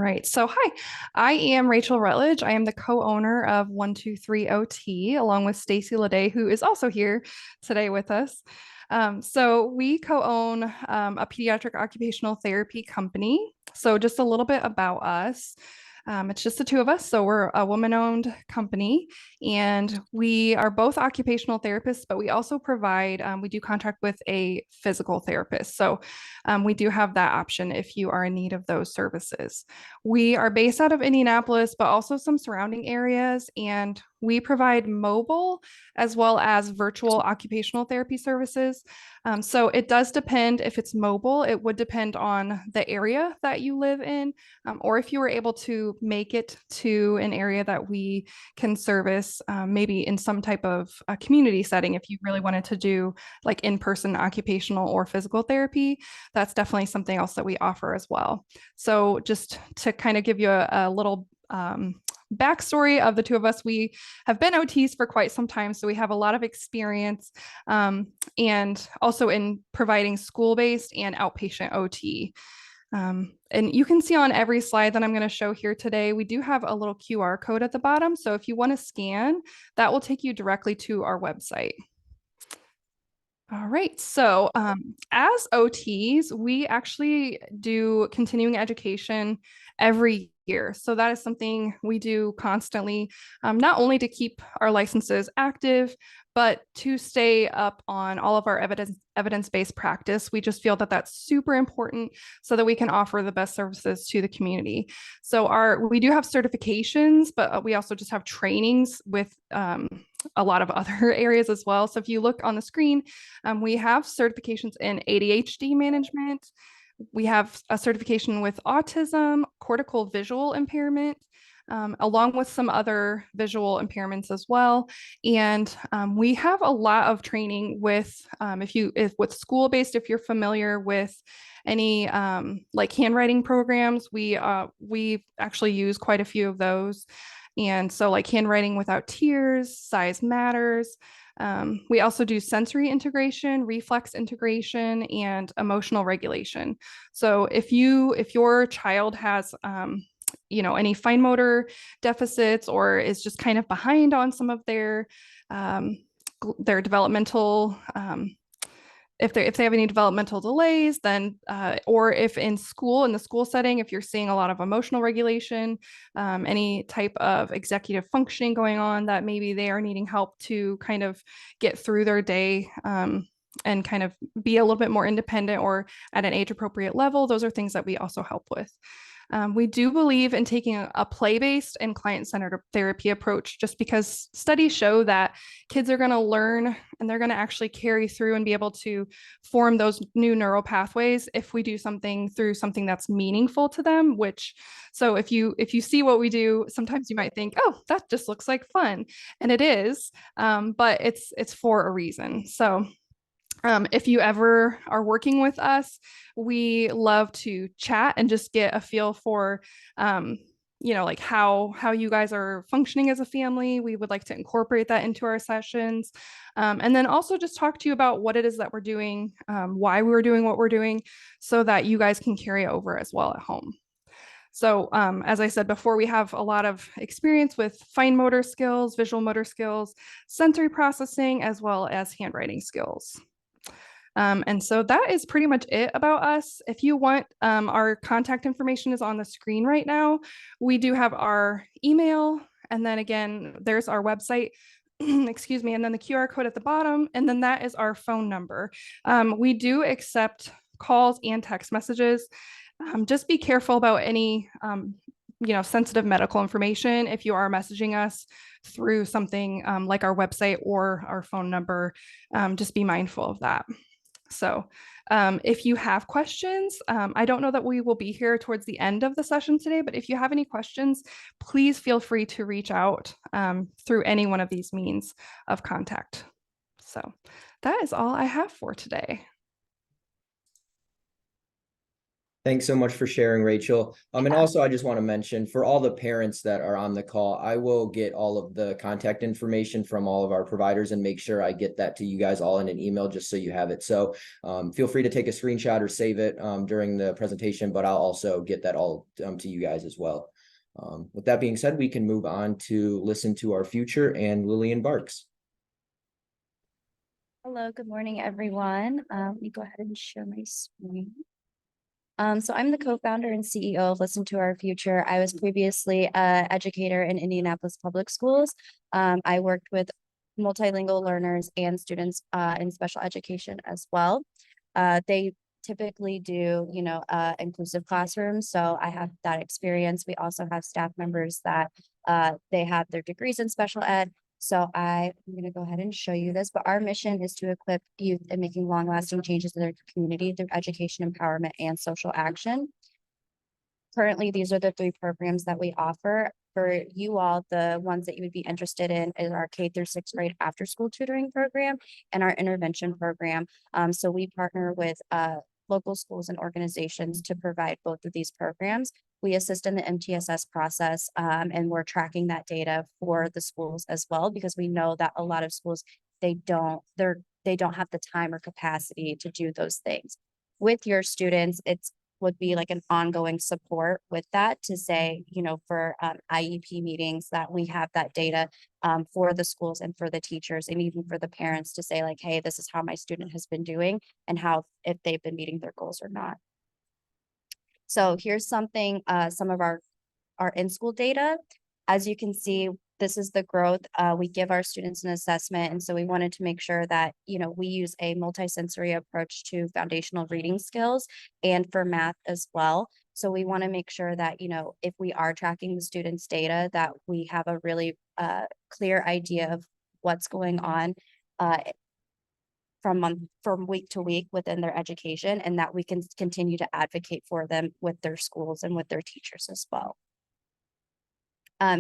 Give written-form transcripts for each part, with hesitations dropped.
right. So, hi, I am Rachel Rutledge. I am the co-owner of 123 OT, along with Stacy Leday, who is also here today with us. So we co-own a pediatric occupational therapy company. So just a little bit about us. It's just the two of us. So we're a woman-owned company, and we are both occupational therapists, but we also provide, we do contract with a physical therapist. So we do have that option if you are in need of those services. We are based out of Indianapolis, but also some surrounding areas, and we provide mobile as well as virtual occupational therapy services. So it does depend if it's mobile, it would depend on the area that you live in, or if you were able to make it to an area that we can service, maybe in some type of community setting, if you really wanted to do like in-person occupational or physical therapy, that's definitely something else that we offer as well. So just to kind of give you a little backstory of the two of us, we have been OTs for quite some time, so we have a lot of experience, and also in providing school-based and outpatient OT. And you can see on every slide that I'm going to show here today, we do have a little QR code at the bottom. So if you want to scan, that will take you directly to our website. All right. So as OTs, we actually do continuing education every year. So that is something we do constantly, not only to keep our licenses active, but to stay up on all of our evidence-based practice. We just feel that that's super important so that we can offer the best services to the community. So we do have certifications, but we also just have trainings with a lot of other areas as well. So if you look on the screen, we have certifications in ADHD management. We have a certification with autism, cortical visual impairment, along with some other visual impairments as well. And we have a lot of training with, with school-based, if you're familiar with any like handwriting programs, we actually use quite a few of those. And so like handwriting without tears, size matters. We also do sensory integration, reflex integration, and emotional regulation. So if your child has any fine motor deficits or is just kind of behind on some of their developmental, if they have any developmental delays, then or if in the school setting, if you're seeing a lot of emotional regulation, any type of executive functioning going on, that maybe they are needing help to kind of get through their day, and kind of be a little bit more independent or at an age appropriate level, those are things that we also help with. We do believe in taking a play-based and client-centered therapy approach, just because studies show that kids are going to learn and they're going to actually carry through and be able to form those new neural pathways if we do something that's meaningful to them. So if you see what we do, sometimes you might think, oh, that just looks like fun, and it is, but it's for a reason. So if you ever are working with us, we love to chat and just get a feel for, like how you guys are functioning as a family. We would like to incorporate that into our sessions. And then also just talk to you about what it is that we're doing, why we're doing what we're doing, so that you guys can carry over as well at home. So as I said before, we have a lot of experience with fine motor skills, visual motor skills, sensory processing, as well as handwriting skills. And so that is pretty much it about us. If you want, our contact information is on the screen right now. We do have our email, and then again, there's our website, excuse me, and then the QR code at the bottom, and then that is our phone number. We do accept calls and text messages. Just be careful about any sensitive medical information if you are messaging us through something like our website or our phone number. Just be mindful of that. So if you have questions, I don't know that we will be here towards the end of the session today, but if you have any questions, please feel free to reach out through any one of these means of contact. So that is all I have for today. Thanks so much for sharing, Rachel. And also I just want to mention for all the parents that are on the call, I will get all of the contact information from all of our providers and make sure I get that to you guys all in an email just so you have it. So feel free to take a screenshot or save it during the presentation, but I'll also get that all to you guys as well. With that being said, we can move on to listen to our future and Lillian Barks. Hello, good morning, everyone. Let me go ahead and share my screen. So I'm the co-founder and CEO of Listen to Our Future. I was previously an educator in Indianapolis Public Schools. I worked with multilingual learners and students in special education as well. They typically do, inclusive classrooms. So I have that experience. We also have staff members that they have their degrees in special ed. So I'm going to go ahead and show you this, but our mission is to equip youth in making long-lasting changes in their community through education, empowerment, and social action. Currently, these are the 3 programs that we offer. For you all, the ones that you would be interested in is our K through 6th grade after-school tutoring program and our intervention program. So we partner with local schools and organizations to provide both of these programs. We assist in the MTSS process, and we're tracking that data for the schools as well, because we know that a lot of schools, they don't have the time or capacity to do those things. With your students, it's would be like an ongoing support with that to say, for IEP meetings that we have that data for the schools and for the teachers and even for the parents to say like, hey, this is how my student has been doing and how if they've been meeting their goals or not. So here's something, some of our in-school data. As you can see, this is the growth. We give our students an assessment. And so we wanted to make sure that, we use a multisensory approach to foundational reading skills and for math as well. So we want to make sure that, if we are tracking the students' data, that we have a really clear idea of what's going on from week to week within their education, and that we can continue to advocate for them with their schools and with their teachers as well.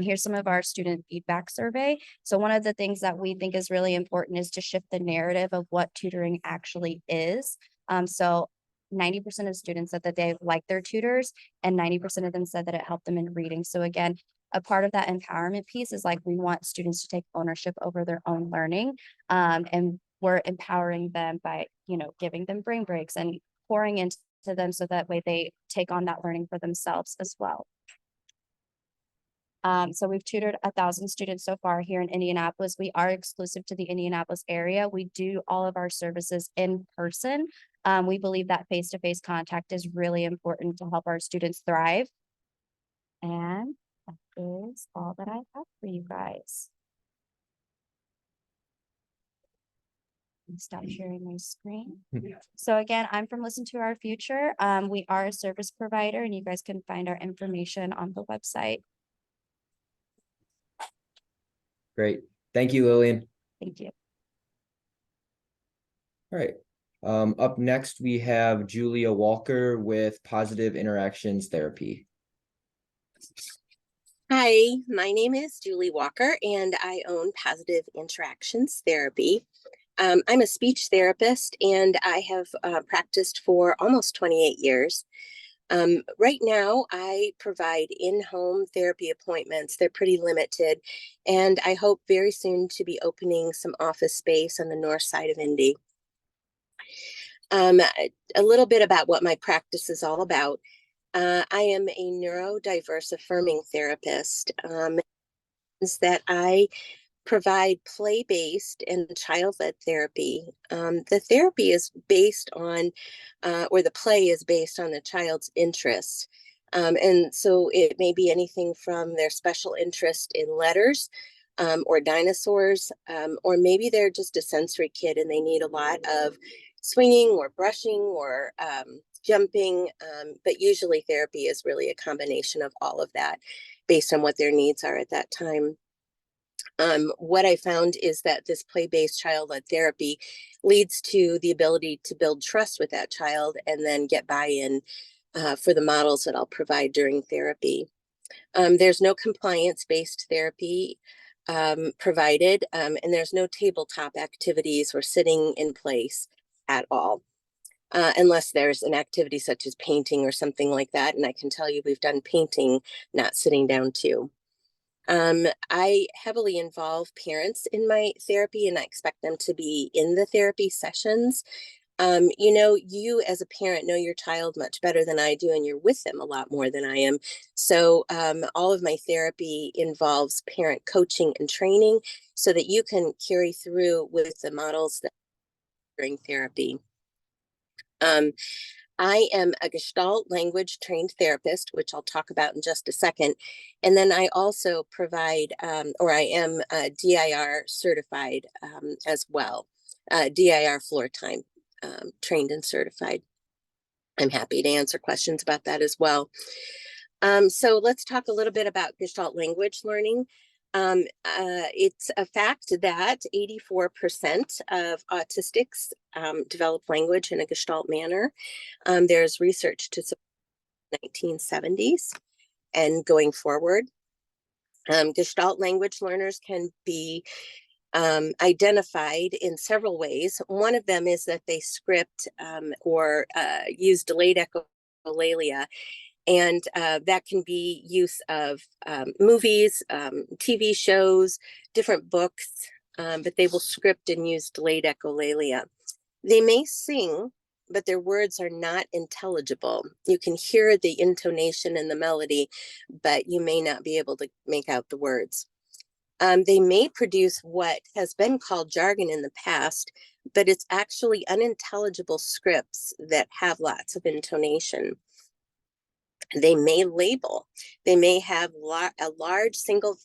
Here's some of our student feedback survey. So one of the things that we think is really important is to shift the narrative of what tutoring actually is. So 90% of students said that they like their tutors, and 90% of them said that it helped them in reading. So again, a part of that empowerment piece is like, we want students to take ownership over their own learning. And we're empowering them by, giving them brain breaks and pouring into them so that way they take on that learning for themselves as well. So we've tutored 1,000 students so far here in Indianapolis. We are exclusive to the Indianapolis area. We do all of our services in person. We believe that face-to-face contact is really important to help our students thrive. And that is all that I have for you guys. Stop sharing my screen. So again, I'm from Listen to Our Future. We are a service provider, and you guys can find our information on the website. Great. Thank you, Lillian. Thank you. All right. Up next, we have Julia Walker with Positive Interactions Therapy. Hi, my name is Julie Walker, and I own Positive Interactions Therapy. I'm a speech therapist, and I have practiced for almost 28 years. Right now, I provide in-home therapy appointments. They're pretty limited, and I hope very soon to be opening some office space on the north side of Indy. A little bit about what my practice is all about. I am a neurodiverse affirming therapist. Is that I provide play-based and child-led therapy. The therapy is based on, or the play is based on the child's interests. And so it may be anything from their special interest in letters or dinosaurs, or maybe they're just a sensory kid and they need a lot of swinging or brushing or jumping. But usually therapy is really a combination of all of that based on what their needs are at that time. What I found is that this play-based child-led therapy leads to the ability to build trust with that child and then get buy-in for the models that I'll provide during therapy. There's no compliance-based therapy provided, and there's no tabletop activities or sitting in place at all. unless there's an activity such as painting or something like that. And I can tell you we've done painting, not sitting down too. I heavily involve parents in my therapy, and I expect them to be in the therapy sessions. You know, you as a parent know your child much better than I do, and you're with them a lot more than I am. So all of my therapy involves parent coaching and training so that you can carry through with the models that during therapy. I am a Gestalt language trained therapist, which I'll talk about in just a second. And then I also provide, or I am DIR certified as well, DIR floor time trained and certified. I'm happy to answer questions about that as well. So let's talk a little bit about Gestalt language learning. It's a fact that 84% of autistics develop language in a Gestalt manner. There's research to support the 1970s and going forward. Gestalt language learners can be identified in several ways. One of them is that they script or use delayed echolalia. And that can be use of movies, TV shows, different books, but they will script and use delayed echolalia. They may sing, but their words are not intelligible. You can hear the intonation and the melody, but you may not be able to make out the words. They may produce what has been called jargon in the past, but it's actually unintelligible scripts that have lots of intonation. They may label. They may have a large single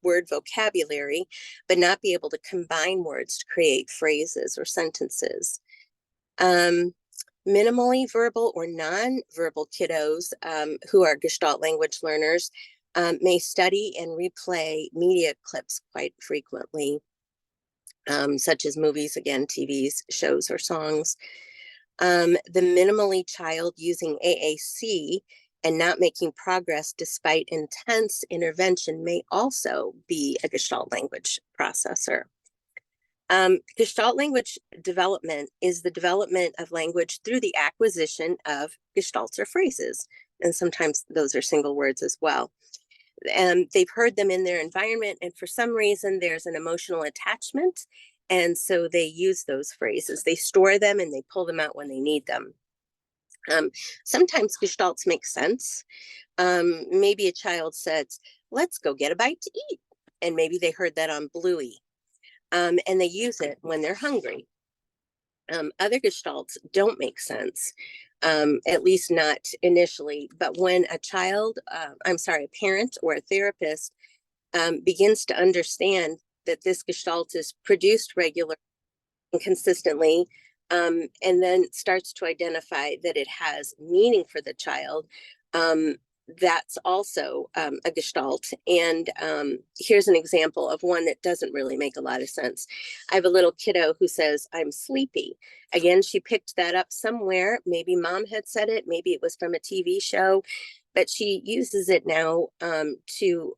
word vocabulary, but not be able to combine words to create phrases or sentences. Minimally verbal or non-verbal kiddos who are Gestalt language learners may study and replay media clips quite frequently, such as movies, again, TVs, shows, or songs. The minimally child using AAC and not making progress despite intense intervention may also be a Gestalt language processor. Gestalt language development is the development of language through the acquisition of gestalts or phrases. And sometimes those are single words as well. And they've heard them in their environment, and for some reason there's an emotional attachment. And so they use those phrases. They store them and they pull them out when they need them. Sometimes gestalts make sense. Maybe a child says, let's go get a bite to eat. And maybe they heard that on Bluey. And they use it when they're hungry. Other gestalts don't make sense, at least not initially. But when a parent or a therapist begins to understand that this gestalt is produced regularly and consistently, and then starts to identify that it has meaning for the child, that's also a gestalt. And here's an example of one that doesn't really make a lot of sense. I have a little kiddo who says, I'm sleepy. Again, she picked that up somewhere. Maybe mom had said it. Maybe it was from a TV show, but she uses it now to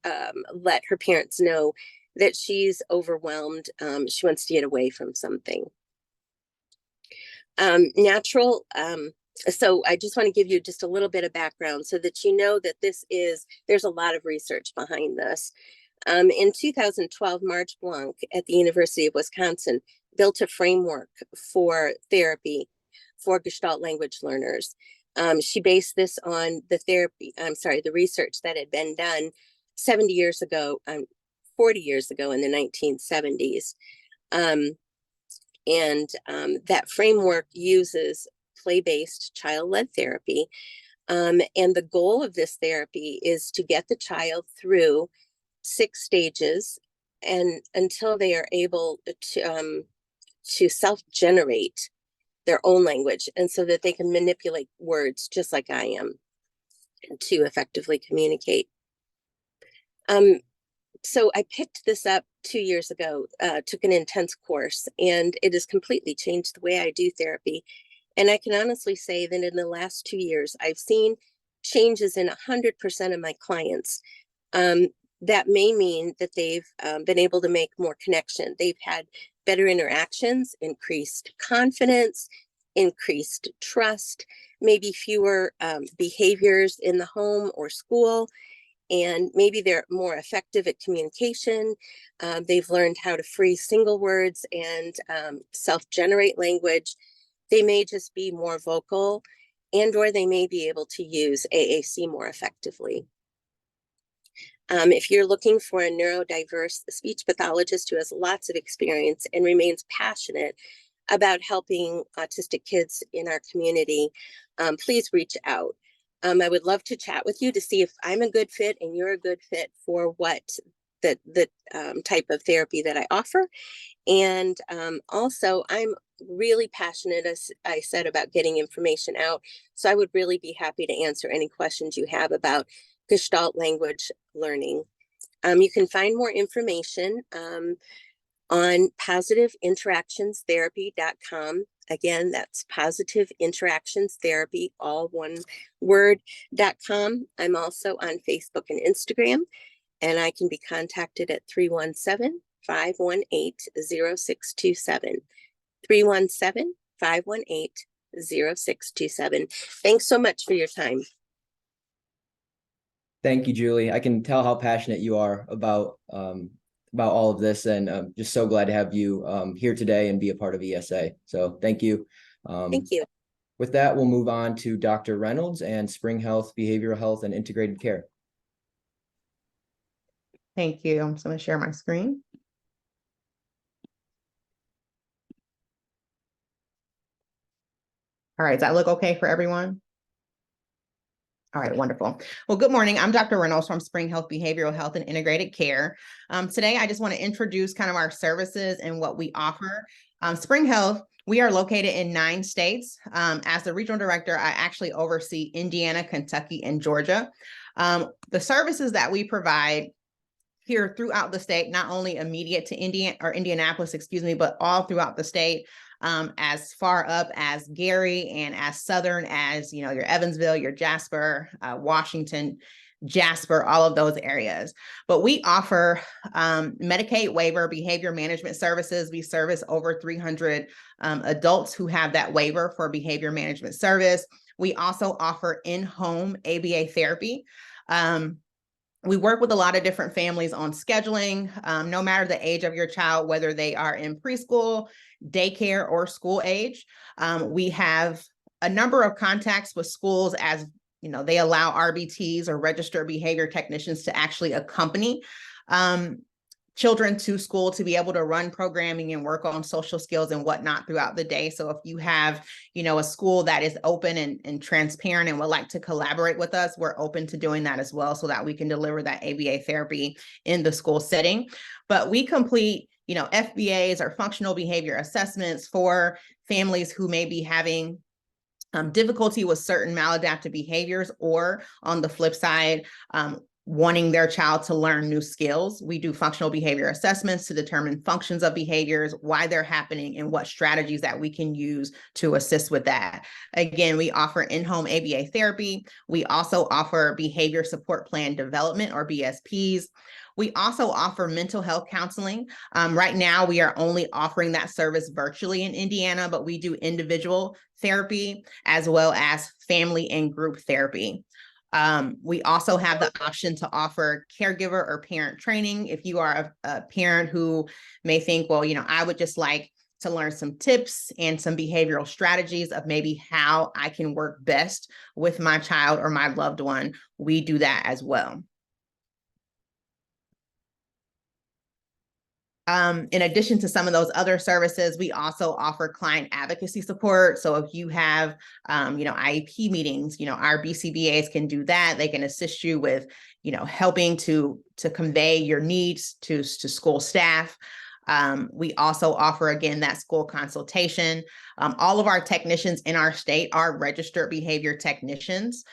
let her parents know that she's overwhelmed. She wants to get away from something. So I just want to give you just a little bit of background so that you know that there's a lot of research behind this. In 2012, Marge Blanc at the University of Wisconsin built a framework for therapy for Gestalt language learners. She based this on the research that had been done 40 years ago in the 1970s. That framework uses play-based child-led therapy. And the goal of this therapy is to get the child through 6 stages and until they are able to self-generate their own language, and so that they can manipulate words just like I am to effectively communicate. So I picked this up 2 years ago, took an intense course, and it has completely changed the way I do therapy. And I can honestly say that in the last 2 years, I've seen changes in 100% of my clients. That may mean that they've been able to make more connection. They've had better interactions, increased confidence, increased trust, maybe fewer behaviors in the home or school, and maybe they're more effective at communication. They've learned how to freeze single words and self-generate language. They may just be more vocal, and or they may be able to use AAC more effectively. If you're looking for a neurodiverse speech pathologist who has lots of experience and remains passionate about helping autistic kids in our community, please reach out. I would love to chat with you to see if I'm a good fit and you're a good fit for what the type of therapy that I offer. And also, I'm really passionate, as I said, about getting information out. So I would really be happy to answer any questions you have about Gestalt language learning. You can find more information on positiveinteractionstherapy.com. Again, that's positiveinteractionstherapy, all one word.com. I'm also on Facebook and Instagram, and I can be contacted at 317-518-0627. 317-518-0627. Thanks so much for your time. Thank you, Julie. I can tell how passionate you are about all of this, and I'm just so glad to have you here today and be a part of ESA. So thank you. Thank you. With that, we'll move on to Dr. Reynolds and SpringHealth Behavioral Health and Integrated Care. Thank you. I'm just going to share my screen. All right, does that look okay for everyone? All right, wonderful. Well, good morning. I'm Dr. Reynolds from SpringHealth Behavioral Health and Integrated Care. Today, I just want to introduce kind of our services and what we offer. SpringHealth, we are located in 9 states. As the regional director, I actually oversee Indiana, Kentucky, and Georgia. The services that we provide here throughout the state, not only immediate to Indianapolis, but all throughout the state, as far up as Gary and as southern as, your Evansville, your Jasper, Washington, Jasper, all of those areas. But we offer Medicaid waiver behavior management services. We service over 300 adults who have that waiver for behavior management service. We also offer in-home ABA therapy. We work with a lot of different families on scheduling, no matter the age of your child, whether they are in preschool, daycare, or school age. We have a number of contacts with schools, as they allow RBTs or registered behavior technicians to actually accompany children to school to be able to run programming and work on social skills and whatnot throughout the day. So if you have, a school that is open and transparent and would like to collaborate with us, we're open to doing that as well so that we can deliver that ABA therapy in the school setting. But we complete, FBAs or functional behavior assessments for families who may be having difficulty with certain maladaptive behaviors, or on the flip side, wanting their child to learn new skills. We do functional behavior assessments to determine functions of behaviors, why they're happening, and what strategies that we can use to assist with that. Again, we offer in-home ABA therapy. We also offer behavior support plan development, or BSPs. We also offer mental health counseling. Right now, we are only offering that service virtually in Indiana, but we do individual therapy as well as family and group therapy. We also have the option to offer caregiver or parent training. If you are a parent who may think, well, I would just like to learn some tips and some behavioral strategies of maybe how I can work best with my child or my loved one, we do that as well. In addition to some of those other services, we also offer client advocacy support. So if you have, IEP meetings, our BCBAs can do that. They can assist you with, helping to convey your needs to school staff. We also offer, again, that school consultation. All of our technicians in our state are registered behavior technicians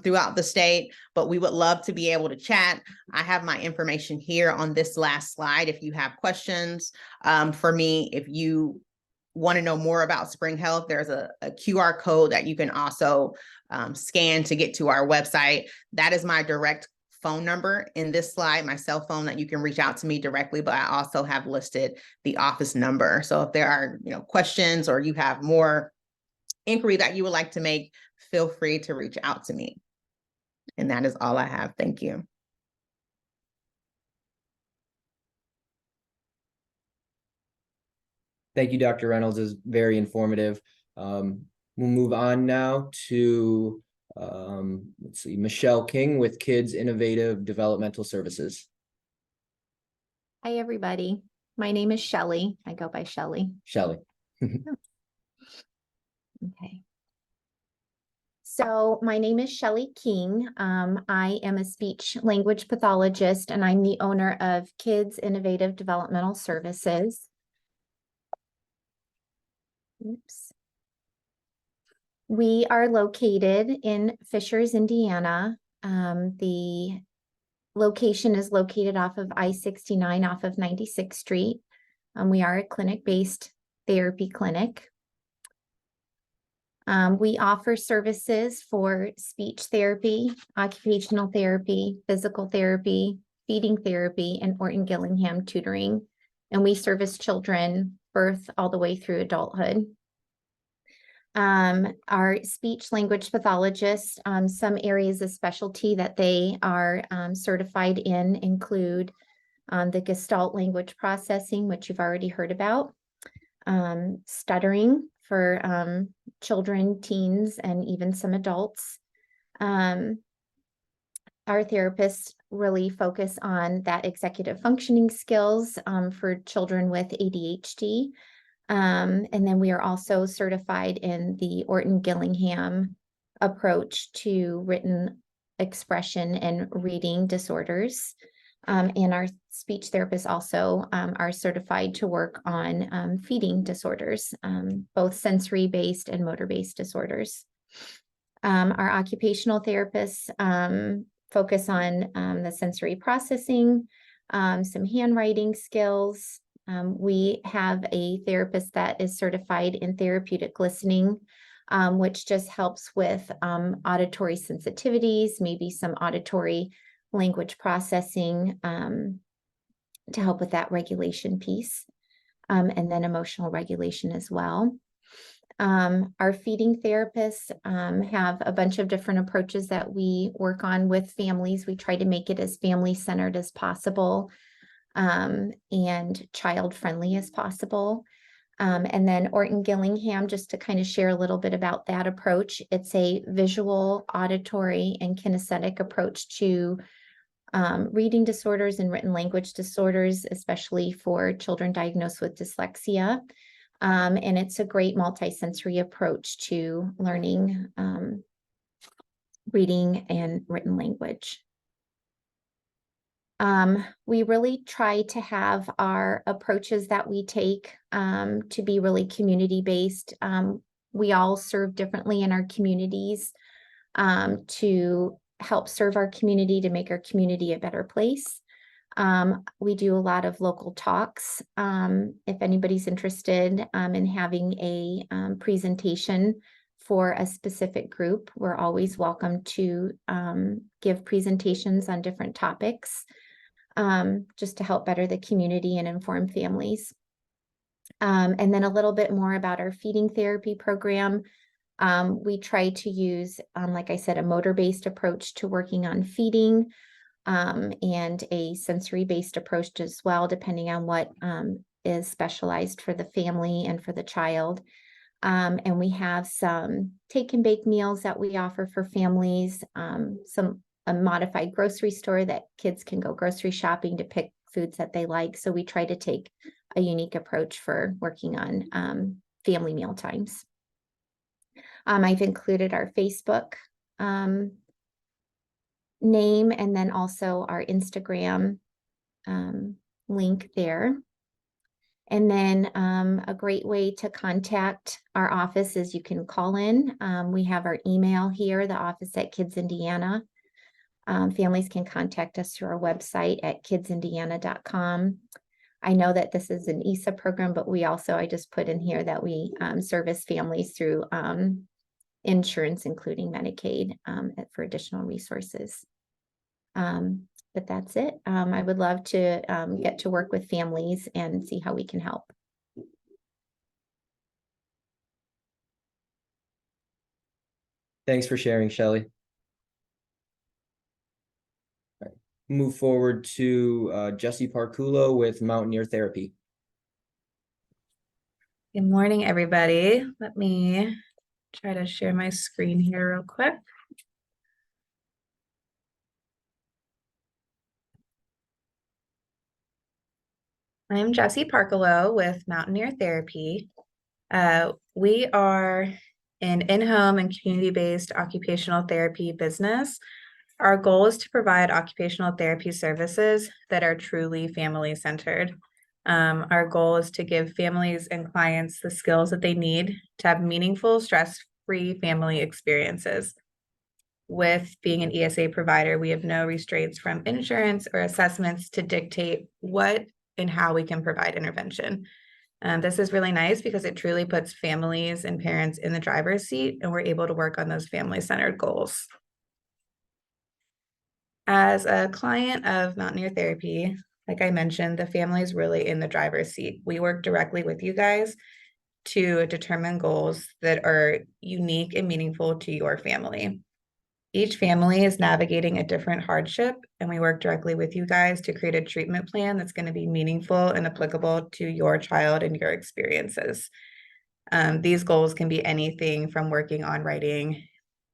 throughout the state, but we would love to be able to chat. I have my information here on this last slide. If you have questions for me, if you want to know more about SpringHealth, there's a QR code that you can also scan to get to our website. That is my direct phone number in this slide, my cell phone, that you can reach out to me directly, but I also have listed the office number. So if there are, questions or you have more inquiry that you would like to make, feel free to reach out to me. And that is all I have. Thank you. Thank you, Dr. Reynolds. Is very informative. We'll move on now to, let's see, Michelle King with Kids Innovative Developmental Services. Hi, everybody. My name is Shelley. I go by Shelley. Shelley. Okay. So my name is Shelley King. I am a speech language pathologist, and I'm the owner of Kids Innovative Developmental Services. Oops. We are located in Fishers, Indiana. The location is located off of I-69 off of 96th Street. We are a clinic-based therapy clinic. We offer services for speech therapy, occupational therapy, physical therapy, feeding therapy, and Orton Gillingham tutoring. And we service children birth all the way through adulthood. Our speech language pathologists, some areas of specialty that they are certified in include the Gestalt language processing, which you've already heard about, stuttering for children, teens, and even some adults. Our therapists really focus on that executive functioning skills for children with ADHD. And then we are also certified in the Orton Gillingham approach to written expression and reading disorders. And our speech therapists also are certified to work on feeding disorders, both sensory-based and motor-based disorders. Our occupational therapists focus on the sensory processing, some handwriting skills. We have a therapist that is certified in therapeutic listening, which just helps with auditory sensitivities, maybe some auditory language processing to help with that regulation piece, and then emotional regulation as well. Our feeding therapists have a bunch of different approaches that we work on with families. We try to make it as family-centered as possible and child-friendly as possible. And then Orton Gillingham, just to kind of share a little bit about that approach, it's a visual, auditory, and kinesthetic approach to reading disorders and written language disorders, especially for children diagnosed with dyslexia. And it's a great multisensory approach to learning reading and written language. We really try to have our approaches that we take to be really community-based. We all serve differently in our communities to help serve our community, to make our community a better place. We do a lot of local talks. If anybody's interested in having a presentation for a specific group, we're always welcome to give presentations on different topics, just to help better the community and inform families. And then a little bit more about our feeding therapy program. We try to use, like I said, a motor-based approach to working on feeding, and a sensory-based approach as well, depending on what is specialized for the family and for the child. And we have some take and bake meals that we offer for families, a modified grocery store that kids can go grocery shopping to pick foods that they like. So we try to take a unique approach for working on family meal times. I've included our Facebook name and then also our Instagram link there. And then a great way to contact our office is you can call in. We have our email here, the office at Kids Indiana. Families can contact us through our website at kidsindiana.com. I know that this is an ESA program, but we also, I just put in here that we service families through insurance, including Medicaid, for additional resources. But that's it. I would love to get to work with families and see how we can help. Thanks for sharing, Shelley. All right. Move forward to Jesse Parculo with Mountaineer Therapy. Good morning, everybody. Let me try to share my screen here real quick. I'm Jessie Parkalow with Mountaineer Therapy. We are an in-home and community-based occupational therapy business. Our goal is to provide occupational therapy services that are truly family-centered. Our goal is to give families and clients the skills that they need to have meaningful, stress-free family experiences. With being an ESA provider, we have no restraints from insurance or assessments to dictate what and how we can provide intervention. This is really nice because it truly puts families and parents in the driver's seat, and we're able to work on those family-centered goals. As a client of Mountaineer Therapy, like I mentioned, the family is really in the driver's seat. We work directly with you guys to determine goals that are unique and meaningful to your family. Each family is navigating a different hardship, and we work directly with you guys to create a treatment plan that's going to be meaningful and applicable to your child and your experiences. These goals can be anything from working on writing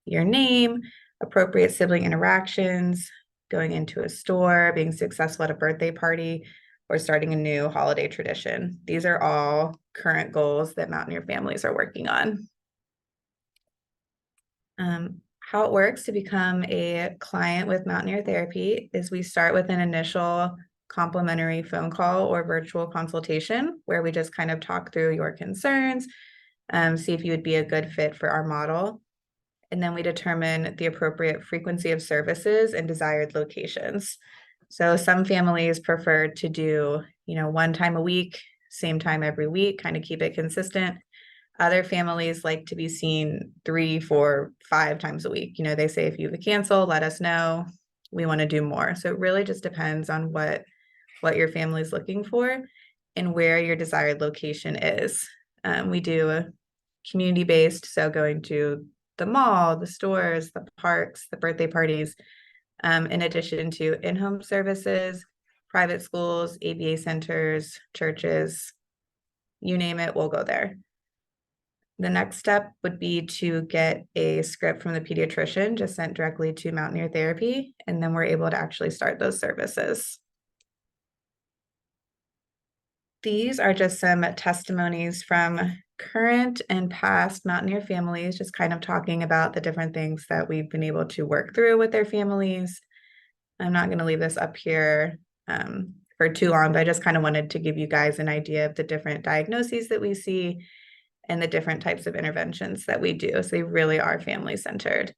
your name, appropriate sibling interactions, going into a store, being successful at a birthday party, or starting a new holiday tradition. These are all current goals that Mountaineer families are working on. How it works to become a client with Mountaineer Therapy is we start with an initial complimentary phone call or virtual consultation where we just kind of talk through your concerns, see if you would be a good fit for our model. And then we determine the appropriate frequency of services and desired locations. So some families prefer to do, one time a week, same time every week, kind of keep it consistent. Other families like to be seen 3, 4, 5 times a week. They say, if you have a cancel, let us know. We want to do more. So it really just depends on what your family is looking for and where your desired location is. We do a community-based, so going to the mall, the stores, the parks, the birthday parties, in addition to in-home services, private schools, ABA centers, churches, you name it, we'll go there. The next step would be to get a script from the pediatrician just sent directly to Mountaineer Therapy, and then we're able to actually start those services. These are just some testimonies from current and past Mountaineer families, just kind of talking about the different things that we've been able to work through with their families. I'm not going to leave this up here for too long, but I just kind of wanted to give you guys an idea of the different diagnoses that we see and the different types of interventions that we do. So they really are family-centered.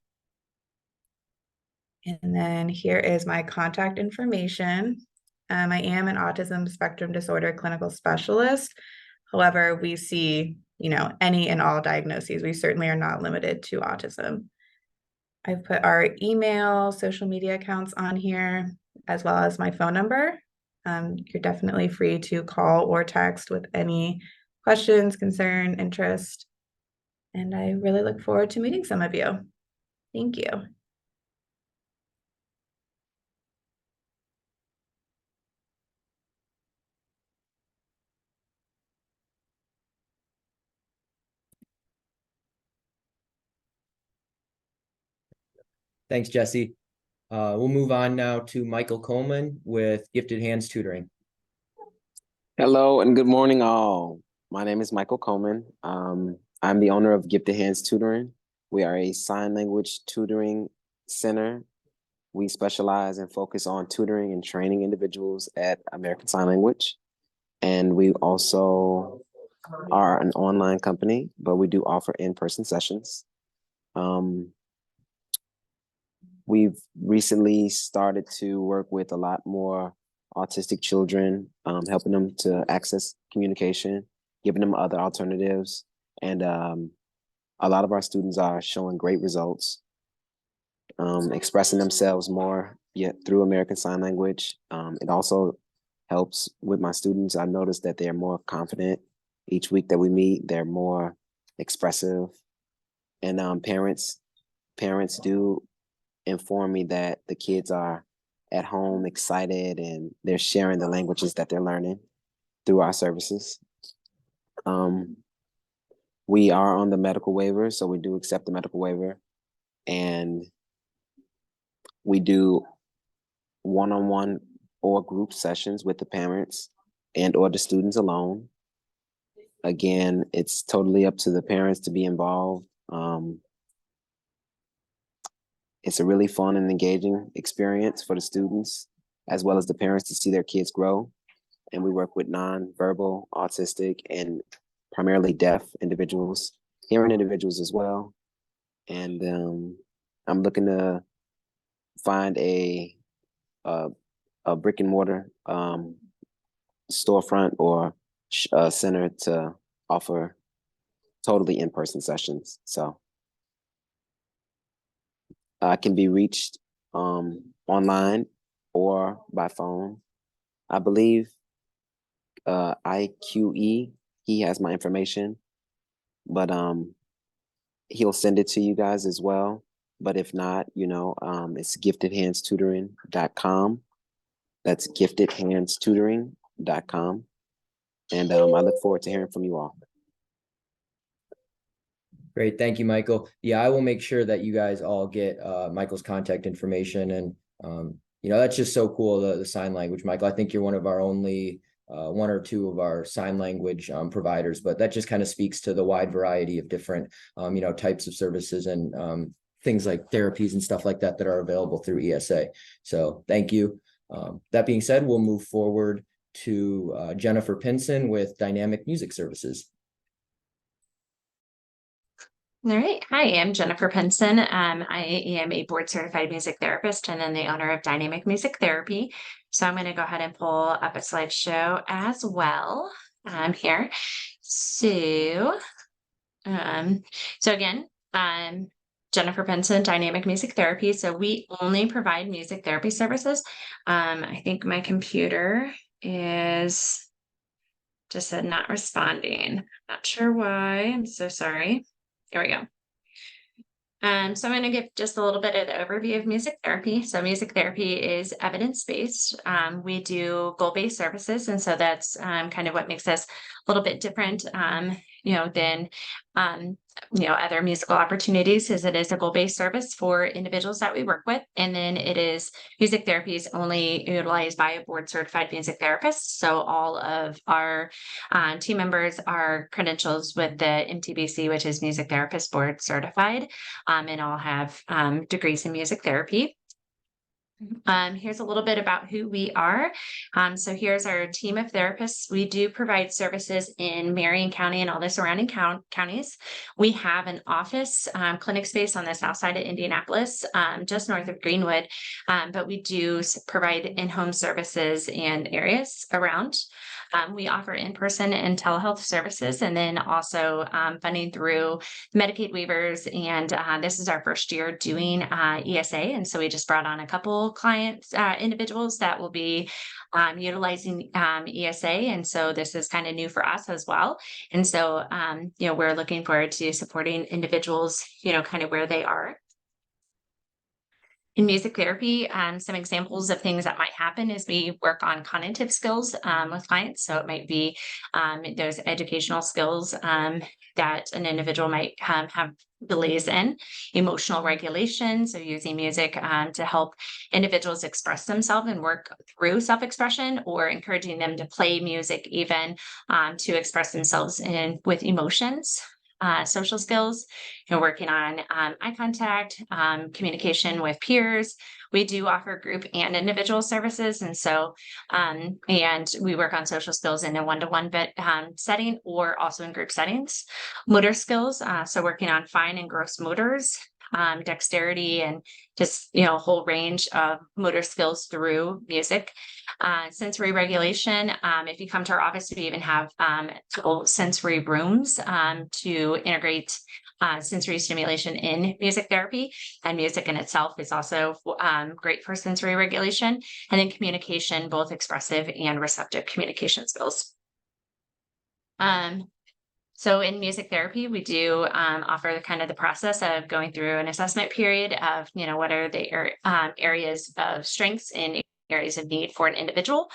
And then here is my contact information. I am an autism spectrum disorder clinical specialist. However, we see, any and all diagnoses. We certainly are not limited to autism. I've put our email, social media accounts on here, as well as my phone number. You're definitely free to call or text with any questions, concern, interest, and I really look forward to meeting some of you. Thank you. Thanks, Jesse. We'll move on now to Michael Coleman with Gifted Hands Tutoring. Hello and good morning, all. My name is Michael Coleman. I'm the owner of Gifted Hands Tutoring. We are a sign language tutoring center. We specialize and focus on tutoring and training individuals at American Sign Language. And we also are an online company, but we do offer in-person sessions. We've recently started to work with a lot more autistic children, helping them to access communication, giving them other alternatives. And a lot of our students are showing great results, expressing themselves more yet through American Sign Language. It also helps with my students. I've noticed that they're more confident each week that we meet. They're more expressive. And parents parents do inform me that the kids are at home excited and they're sharing the languages that they're learning through our services. We are on the medical waiver, so we do accept the medical waiver, and we do one-on-one or group sessions with the parents and or the students alone. Again, it's totally up to the parents to be involved. It's a really fun and engaging experience for the students, as well as the parents to see their kids grow. And we work with non-verbal, autistic, and primarily deaf individuals, hearing individuals as well. And I'm looking to find a brick and mortar storefront or center to offer totally in-person sessions. So I can be reached online or by phone. I believe IQE, he has my information, but he'll send it to you guys as well. But if not, it's giftedhandstutoring.com. That's giftedhandstutoring.com. And I look forward to hearing from you all. Great. Thank you, Michael. Yeah, I will make sure that you guys all get Michael's contact information. And, that's just so cool, the sign language, Michael. I think you're one of our only one or two of our sign language providers, but that just kind of speaks to the wide variety of different, types of services and things like therapies and stuff like that are available through ESA. So thank you. That being said, we'll move forward to Jennifer Pinson with Dynamic Music Services. All right. Hi, I'm Jennifer Pinson. I am a board certified music therapist and then the owner of Dynamic Music Therapy. So I'm going to go ahead and pull up a slideshow as well here. So again, Jennifer Pinson, Dynamic Music Therapy. So we only provide music therapy services. I think my computer is just not responding. Not sure why. I'm so sorry. Here we go. So I'm going to give just a little bit of the overview of music therapy. So music therapy is evidence-based. We do goal-based services. And so that's kind of what makes us a little bit different, than, other musical opportunities is it is a goal-based service for individuals that we work with. And then music therapy is only utilized by a board certified music therapist. So all of our team members are credentials with the MTBC, which is Music Therapist Board Certified, and all have degrees in music therapy. Here's a little bit about who we are. So here's our team of therapists. We do provide services in Marion County and all the surrounding counties. We have an office clinic space on the south side of Indianapolis, just north of Greenwood, but we do provide in-home services and areas around. We offer in-person and telehealth services, and then also funding through Medicaid waivers. And this is our first year doing ESA. And so we just brought on a couple clients, individuals that will be utilizing ESA. And so this is kind of new for us as well. And so, we're looking forward to supporting individuals, kind of where they are. In music therapy, some examples of things that might happen is we work on cognitive skills with clients. So it might be those educational skills that an individual might have delays in, emotional regulation. So using music to help individuals express themselves and work through self-expression, or encouraging them to play music even to express themselves with emotions. Social skills, working on eye contact, communication with peers. We do offer group and individual services. And so, and we work on social skills in a one-to-one setting or also in group settings. Motor skills, so working on fine and gross motors, dexterity, and just, a whole range of motor skills through music. Sensory regulation. If you come to our office, we even have sensory rooms to integrate sensory stimulation in music therapy, and music in itself is also great for sensory regulation. And then communication, both expressive and receptive communication skills. So in music therapy, we do offer kind of the process of going through an assessment period of, what are the areas of strengths and areas of need for an individual,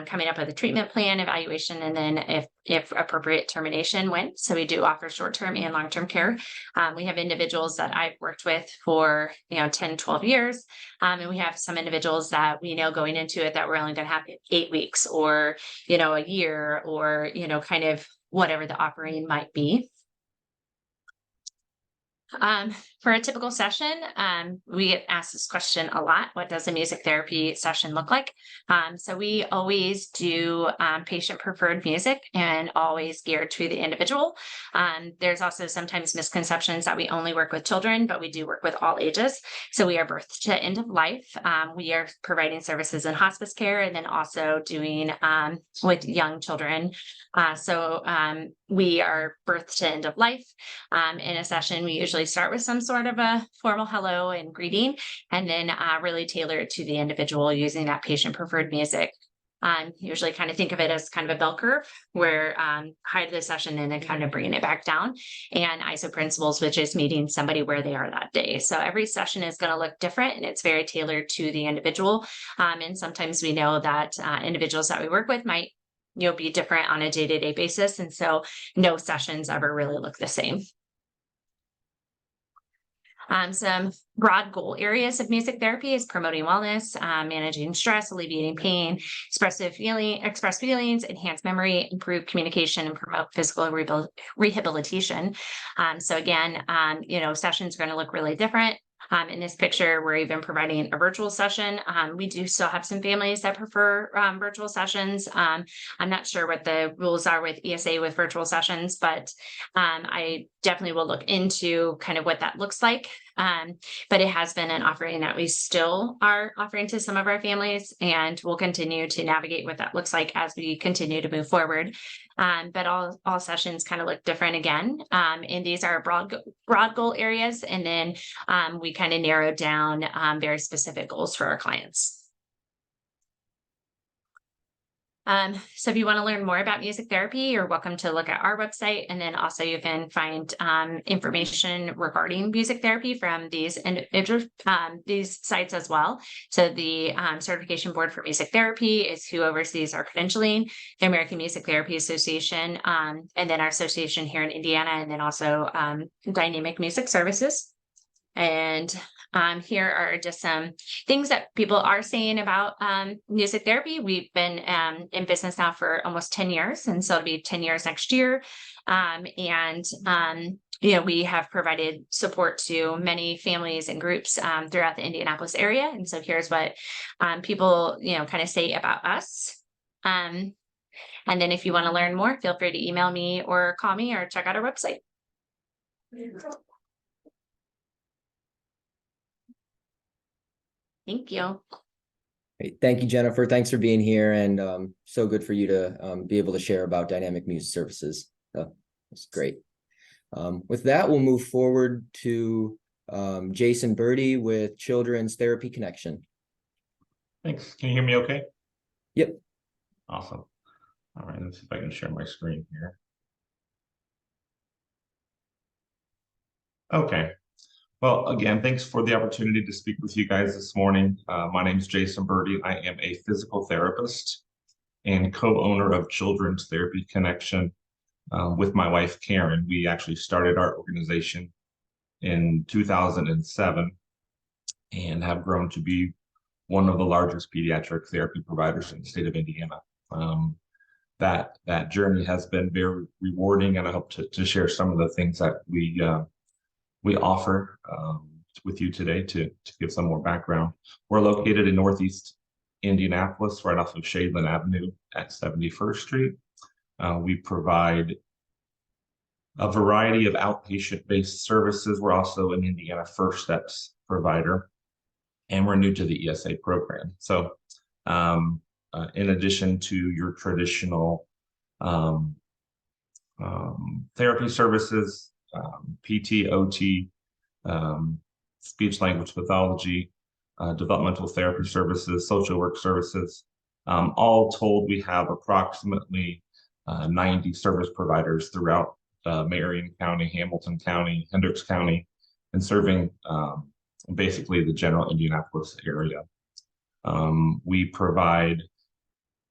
coming up with a treatment plan, evaluation, and then if appropriate, termination when. So we do offer short-term and long-term care. We have individuals that I've worked with for 10, 12 years. And we have some individuals that we know going into it that we're only going to have 8 weeks or, a year or, kind of whatever the offering might be. For a typical session, we get asked this question a lot. What does a music therapy session look like? So we always do patient preferred music and always geared to the individual. There's also sometimes misconceptions that we only work with children, but we do work with all ages. So we are birth to end of life. We are providing services in hospice care and then also doing with young children. So we are birth to end of life. In a session, we usually start with some sort of a formal hello and greeting, and then really tailor it to the individual using that patient preferred music. Usually kind of think of it as kind of a bell curve where high to the session and then kind of bringing it back down, and ISO principles, which is meeting somebody where they are that day. So every session is going to look different and it's very tailored to the individual. And sometimes we know that individuals that we work with might be different on a day-to-day basis. And so no sessions ever really look the same. Some broad goal areas of music therapy is promoting wellness, managing stress, alleviating pain, express feelings, enhance memory, improve communication, and promote physical rehabilitation. So again, sessions are going to look really different. In this picture, we're even providing a virtual session. We do still have some families that prefer virtual sessions. I'm not sure what the rules are with ESA with virtual sessions, but I definitely will look into kind of what that looks like. But it has been an offering that we still are offering to some of our families, and we'll continue to navigate what that looks like as we continue to move forward. But all sessions kind of look different again. And these are broad goal areas. And then we kind of narrow down very specific goals for our clients. So if you want to learn more about music therapy, you're welcome to look at our website. And then also you can find information regarding music therapy from these sites as well. So the Certification Board for Music Therapy is who oversees our credentialing, the American Music Therapy Association, and then our association here in Indiana, and then also Dynamic Music Services. And here are just some things that people are saying about music therapy. We've been in business now for almost 10 years, and so it'll be 10 years next year. We have provided support to many families and groups throughout the Indianapolis area. And so here's what people, kind of say about us. And then if you want to learn more, feel free to email me or call me or check out our website. Thank you. Great. Thank you, Jennifer. Thanks for being here, and so good for you to be able to share about Dynamic Music Services. That's great. With that, we'll move forward to Jason Birdie with Children's Therapy Connection. Thanks. Can you hear me okay? Yep. Awesome. All right, let's see if I can share my screen here. Okay. Well, again, thanks for the opportunity to speak with you guys this morning. My name is Jason Birdie. I am a physical therapist and co-owner of Children's Therapy Connection with my wife, Karen. We actually started our organization in 2007 and have grown to be one of the largest pediatric therapy providers in the state of Indiana. That journey has been very rewarding, and I hope to share some of the things that we offer with you today to give some more background. We're located in Northeast Indianapolis, right off of Shadeland Avenue at 71st Street. We provide a variety of outpatient-based services. We're also an Indiana First Steps provider, and we're new to the ESA program. So in addition to your traditional therapy services, PT, OT, speech language pathology, developmental therapy services, social work services. All told, we have approximately 90 service providers throughout Marion County, Hamilton County, Hendricks County, and serving basically the general Indianapolis area. We provide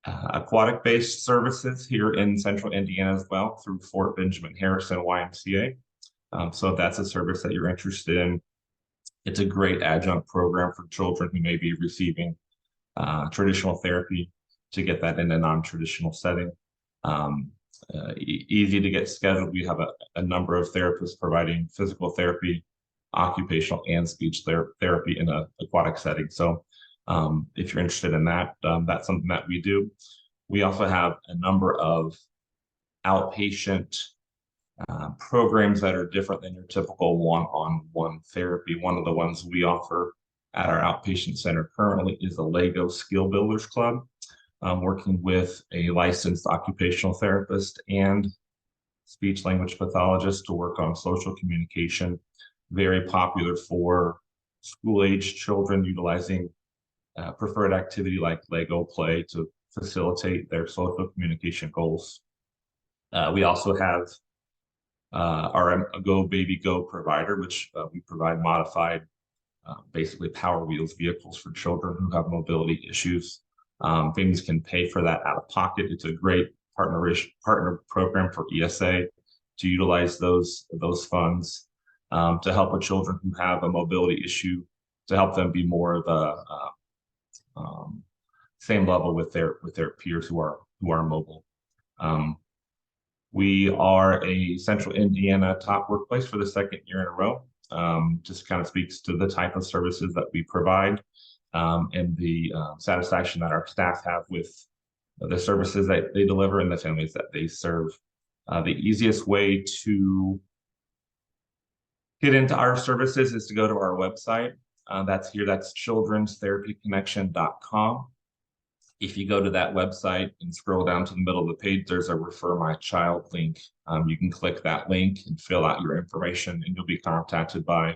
aquatic-based services here in central Indiana as well through Fort Benjamin Harrison YMCA. So if that's a service that you're interested in, it's a great adjunct program for children who may be receiving traditional therapy to get that in a non-traditional setting. Easy to get scheduled. We have a number of therapists providing physical therapy, occupational, and speech therapy in an aquatic setting. So if you're interested in that, that's something that we do. We also have a number of outpatient programs that are different than your typical one-on-one therapy. One of the ones we offer at our outpatient center currently is the Lego Skill Builders Club, working with a licensed occupational therapist and speech language pathologist to work on social communication. Very popular for school-age children, utilizing preferred activity like Lego play to facilitate their social communication goals. We also have our Go Baby Go provider, which we provide modified, basically Power Wheels vehicles for children who have mobility issues. Families can pay for that out of pocket. It's a great partner program for ESA to utilize those funds to help with children who have a mobility issue, to help them be more of a same level with their peers who are mobile. We are a Central Indiana top workplace for the second year in a row. Just kind of speaks to the type of services that we provide and the satisfaction that our staff have with the services that they deliver and the families that they serve. The easiest way to get into our services is to go to our website. That's childrenstherapyconnection.com. If you go to that website and scroll down to the middle of the page, there's a Refer My Child link. You can click that link and fill out your information, and you'll be contacted by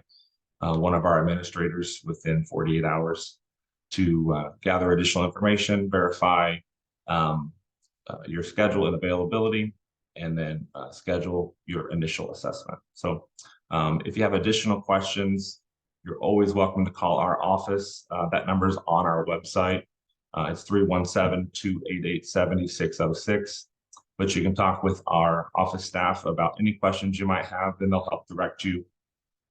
one of our administrators within 48 hours to gather additional information, verify your schedule and availability, and then schedule your initial assessment. So if you have additional questions, you're always welcome to call our office. That number is on our website. It's 317-288-7606. But you can talk with our office staff about any questions you might have, and they'll help direct you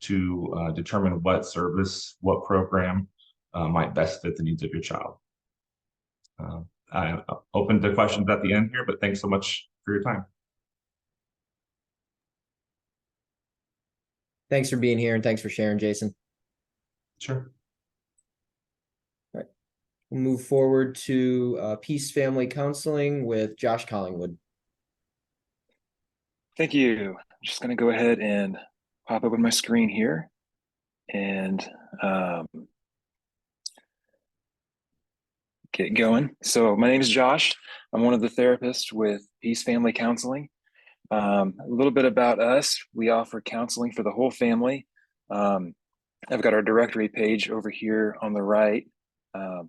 to determine what service, what program might best fit the needs of your child. I'm open to questions at the end here, but thanks so much for your time. Thanks for being here, and thanks for sharing, Jason. Sure. All right. We'll move forward to Peace Family Counseling with Josh Collingwood. Thank you. I'm just going to go ahead and pop open my screen here and get going. So my name is Josh. I'm one of the therapists with Peace Family Counseling. A little bit about us. We offer counseling for the whole family. I've got our directory page over here on the right.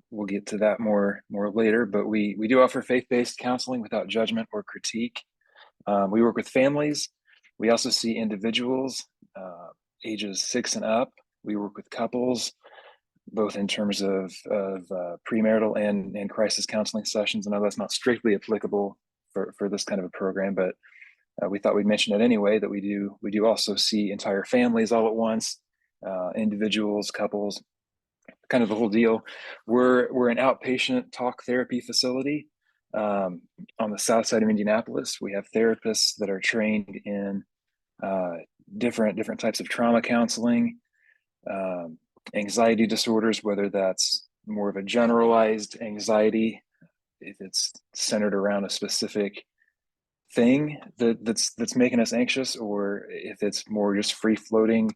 We'll get to that more later, but we do offer faith-based counseling without judgment or critique. We work with families. We also see individuals ages 6 and up. We work with couples, both in terms of premarital and crisis counseling sessions. I know that's not strictly applicable for this kind of a program, but we thought we'd mention it anyway, that we do also see entire families all at once, individuals, couples, kind of the whole deal. We're an outpatient talk therapy facility on the south side of Indianapolis. We have therapists that are trained in different types of trauma counseling, anxiety disorders, whether that's more of a generalized anxiety, if it's centered around a specific thing that's making us anxious, or if it's more just free floating,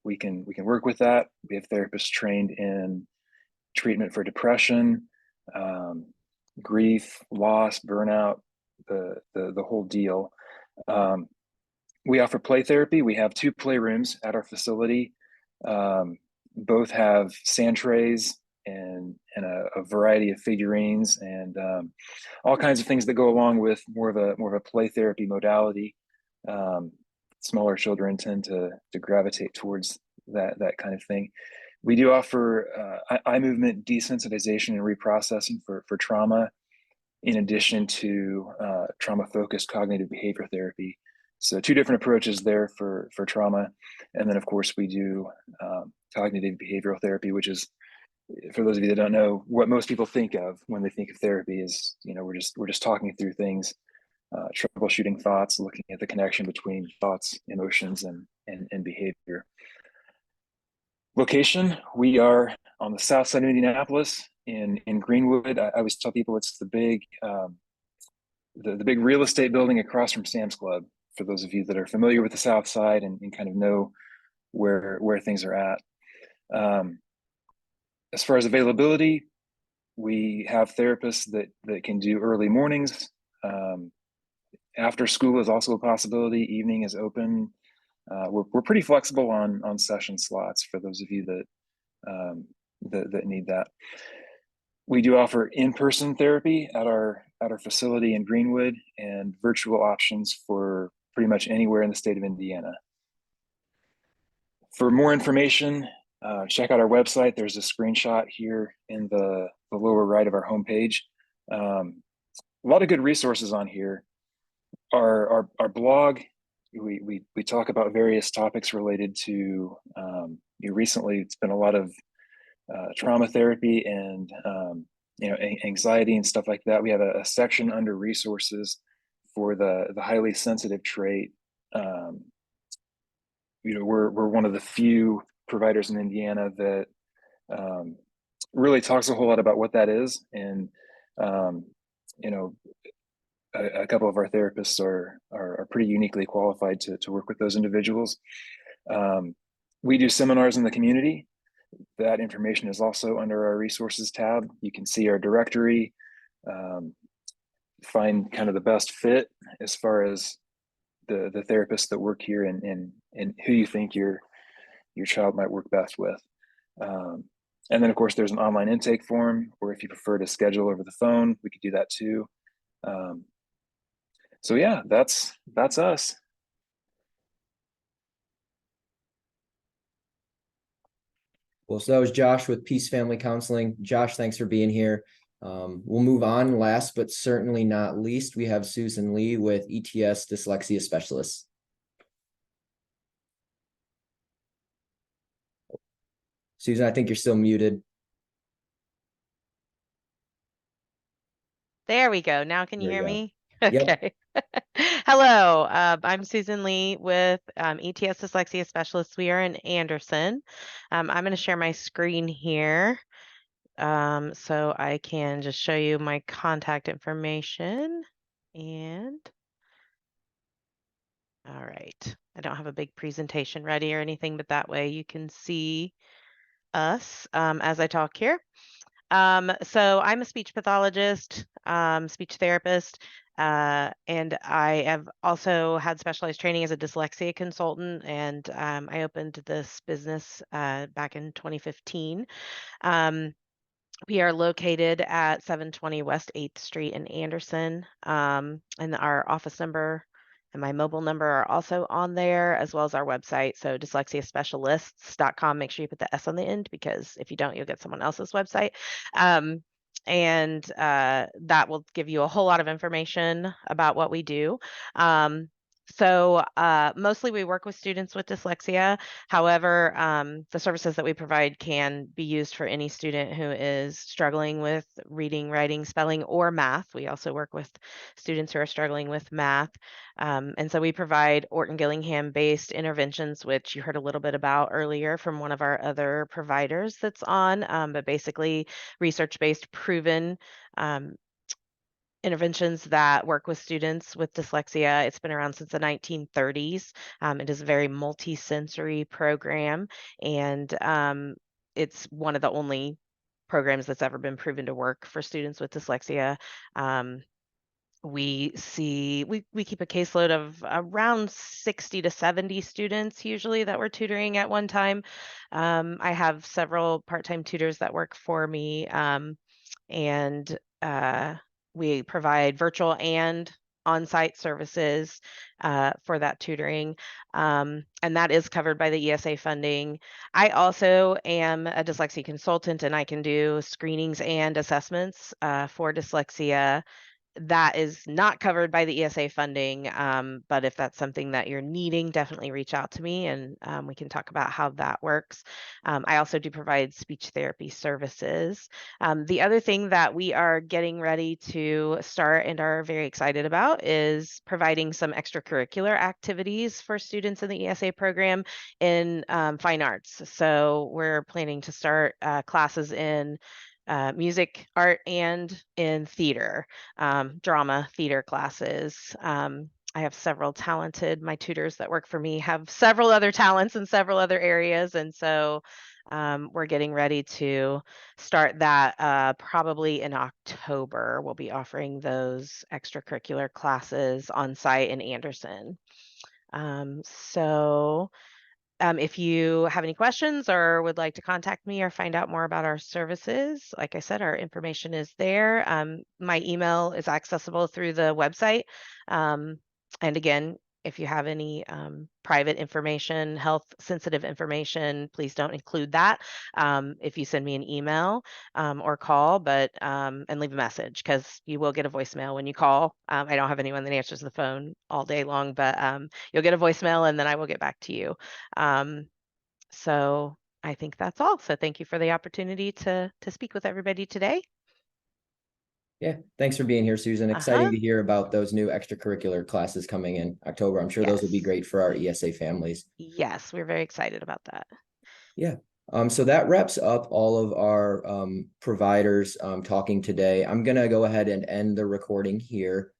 we can work with that. We have therapists trained in treatment for depression, grief, loss, burnout, the whole deal. We offer play therapy. We have 2 playrooms at our facility. Both have sand trays and a variety of figurines and all kinds of things that go along with more of a play therapy modality. Smaller children tend to gravitate towards that kind of thing. We do offer eye movement desensitization and reprocessing for trauma, in addition to trauma-focused cognitive behavior therapy. So 2 different approaches there for trauma. And then of course we do cognitive behavioral therapy, which is, for those of you that don't know, what most people think of when they think of therapy is, we're just talking through things, troubleshooting thoughts, looking at the connection between thoughts, emotions, and behavior. Location, we are on the south side of Indianapolis in Greenwood. I always tell people it's the big real estate building across from Sam's Club, for those of you that are familiar with the south side and kind of know where things are at. As far as availability, we have therapists that can do early mornings. After school is also a possibility. Evening is open. We're pretty flexible on session slots for those of you that need that. We do offer in-person therapy at our facility in Greenwood and virtual options for pretty much anywhere in the state of Indiana. For more information, check out our website. There's a screenshot here in the lower right of our homepage. A lot of good resources on here. Our blog, we talk about various topics related to, recently it's been a lot of trauma therapy and anxiety and stuff like that. We have a section under resources for the highly sensitive trait. We're one of the few providers in Indiana that really talks a whole lot about what that is, and a couple of our therapists are pretty uniquely qualified to work with those individuals. We do seminars in the community. That information is also under our resources tab. You can see our directory, find kind of the best fit as far as the therapists that work here and who you think your child might work best with. And then of course there's an online intake form, or if you prefer to schedule over the phone, we could do that too. So yeah, that's us. Well, so that was Josh with Peace Family Counseling. Josh, thanks for being here. We'll move on. Last but certainly not least, we have Susan Lee with ETS Dyslexia Specialists. Susan, I think you're still muted. There we go. Now can you hear me? Yep. Okay. Hello, I'm Susan Lee with ETS Dyslexia Specialists. We are in Anderson. I'm going to share my screen here so I can just show you my contact information. And all right, I don't have a big presentation ready or anything, but that way you can see us as I talk here. So I'm a speech pathologist, speech therapist, and I have also had specialized training as a dyslexia consultant, and I opened this business back in 2015. We are located at 720 West 8th Street in Anderson, and our office number and my mobile number are also on there, as well as our website. So dyslexiaspecialists.com. Make sure you put the S on the end, because if you don't, you'll get someone else's website. And that will give you a whole lot of information about what we do. So mostly we work with students with dyslexia. However, the services that we provide can be used for any student who is struggling with reading, writing, spelling, or math. We also work with students who are struggling with math. And so we provide Orton-Gillingham-based interventions, which you heard a little bit about earlier from one of our other providers that's on, but basically research-based, proven interventions that work with students with dyslexia. It's been around since the 1930s. It is a very multi-sensory program, and it's one of the only programs that's ever been proven to work for students with dyslexia. we keep a caseload of around 60 to 70 students usually that we're tutoring at one time. I have several part-time tutors that work for me, and we provide virtual and on-site services for that tutoring, and that is covered by the ESA funding. I also am a dyslexia consultant, and I can do screenings and assessments for dyslexia. That is not covered by the ESA funding, but if that's something that you're needing, definitely reach out to me, and we can talk about how that works. I also do provide speech therapy services. The other thing that we are getting ready to start and are very excited about is providing some extracurricular activities for students in the ESA program in fine arts. So we're planning to start classes in music, art, and in theater, drama, theater classes. I have several my tutors that work for me have several other talents in several other areas. And so we're getting ready to start that probably in October. We'll be offering those extracurricular classes on site in Anderson. If you have any questions or would like to contact me or find out more about our services, like I said, our information is there. My email is accessible through the website. And again, if you have any private information, health sensitive information, please don't include that if you send me an email or call, and leave a message, because you will get a voicemail when you call. I don't have anyone that answers the phone all day long, but you'll get a voicemail and then I will get back to you. So I think that's all. So thank you for the opportunity to speak with everybody today. Yeah, thanks for being here, Susan. Exciting to hear about those new extracurricular classes coming in October. I'm sure those will be great for our ESA families. Yes, we're very excited about that. Yeah. So that wraps up all of our providers talking today. I'm going to go ahead and end the recording here.